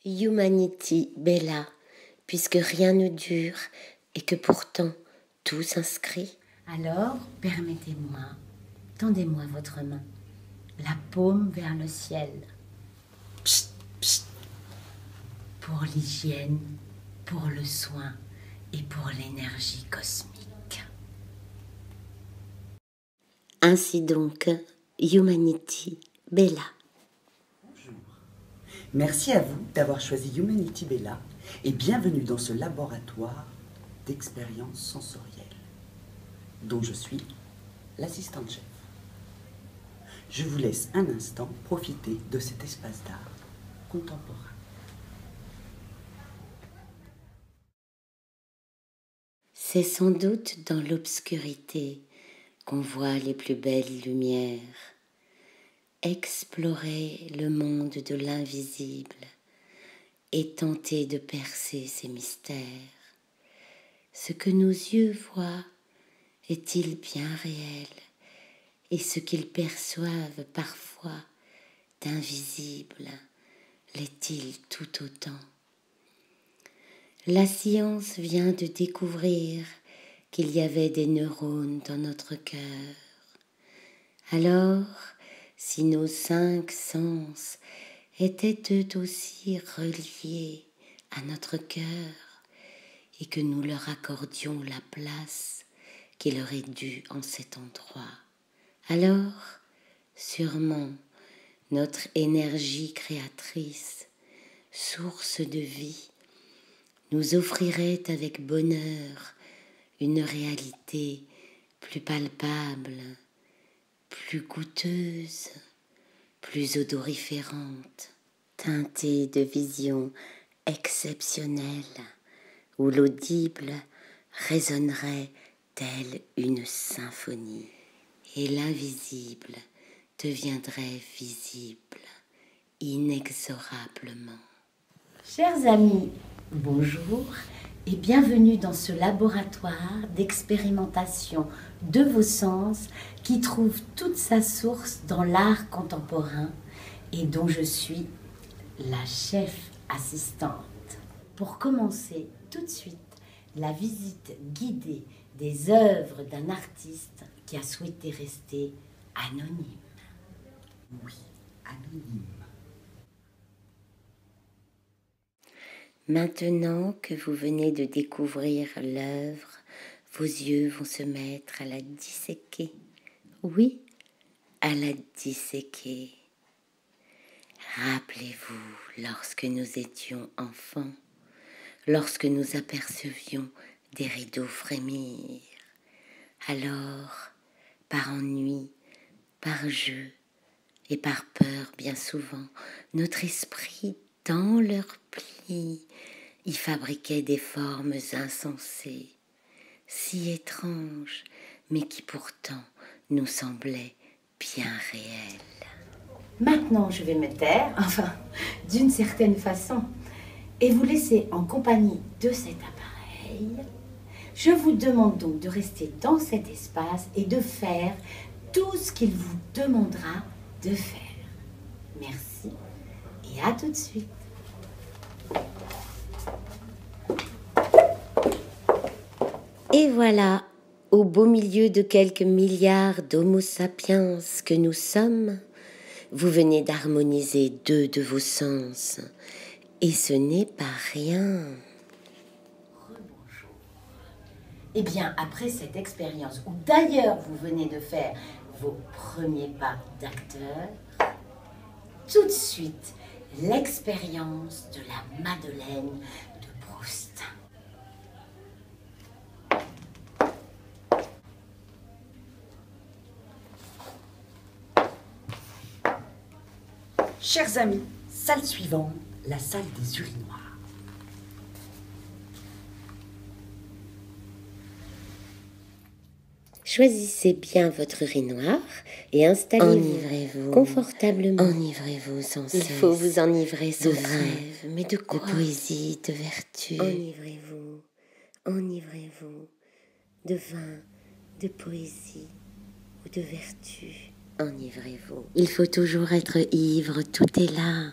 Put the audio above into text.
Humanity Bella, puisque rien ne dure et que pourtant tout s'inscrit. Alors, permettez-moi, tendez-moi votre main, la paume vers le ciel. Psst, psst. Pour l'hygiène, pour le soin et pour l'énergie cosmique. Ainsi donc, Humanity Bella. Bonjour. Merci à vous d'avoir choisi Humanity Bella et bienvenue dans ce laboratoire d'expériences sensorielles dont je suis l'assistante chef. Je vous laisse un instant profiter de cet espace d'art contemporain. C'est sans doute dans l'obscurité qu'on voit les plus belles lumières. Explorer le monde de l'invisible et tenter de percer ses mystères. Ce que nos yeux voient est-il bien réel et ce qu'ils perçoivent parfois d'invisible l'est-il tout autant? La science vient de découvrir qu'il y avait des neurones dans notre cœur. Alors, si nos 5 sens étaient eux aussi reliés à notre cœur et que nous leur accordions la place qui leur est due en cet endroit, alors, sûrement, notre énergie créatrice, source de vie, nous offrirait avec bonheur une réalité plus palpable, plus goûteuse, plus odoriférante, teintée de visions exceptionnelles, où l'audible résonnerait telle une symphonie, et l'invisible deviendrait visible inexorablement. Chers amis, bonjour et bienvenue dans ce laboratoire d'expérimentation de vos sens qui trouve toute sa source dans l'art contemporain et dont je suis la chef assistante. Pour commencer tout de suite la visite guidée des œuvres d'un artiste qui a souhaité rester anonyme. Oui, anonyme. Maintenant que vous venez de découvrir l'œuvre, vos yeux vont se mettre à la disséquer. Oui, à la disséquer. Rappelez-vous lorsque nous étions enfants, lorsque nous apercevions des rideaux frémir. Alors, par ennui, par jeu et par peur bien souvent, notre esprit dans leurs plis y fabriquait des formes insensées, si étranges, mais qui pourtant nous semblaient bien réelles. Maintenant, je vais me taire, enfin, d'une certaine façon, et vous laisser en compagnie de cet appareil. Je vous demande donc de rester dans cet espace et de faire tout ce qu'il vous demandera de faire. Merci et à tout de suite. Et voilà, au beau milieu de quelques milliards d'Homo sapiens que nous sommes, vous venez d'harmoniser 2 de vos sens. Et ce n'est pas rien. Rebonjour. Eh bien, après cette expérience, où d'ailleurs vous venez de faire vos premiers pas d'acteur, tout de suite, l'expérience de la Madeleine de Proust. Chers amis, salle suivante, la salle des urinoirs. Choisissez bien votre urinoir et installez-vous confortablement. Enivrez-vous sans cesse. Il faut vous enivrer sans rêve. Mais de quoi? De poésie, de vertu. Enivrez-vous, enivrez-vous de vin, de poésie ou de vertu. Enivrez-vous. Il faut toujours être ivre, tout est là.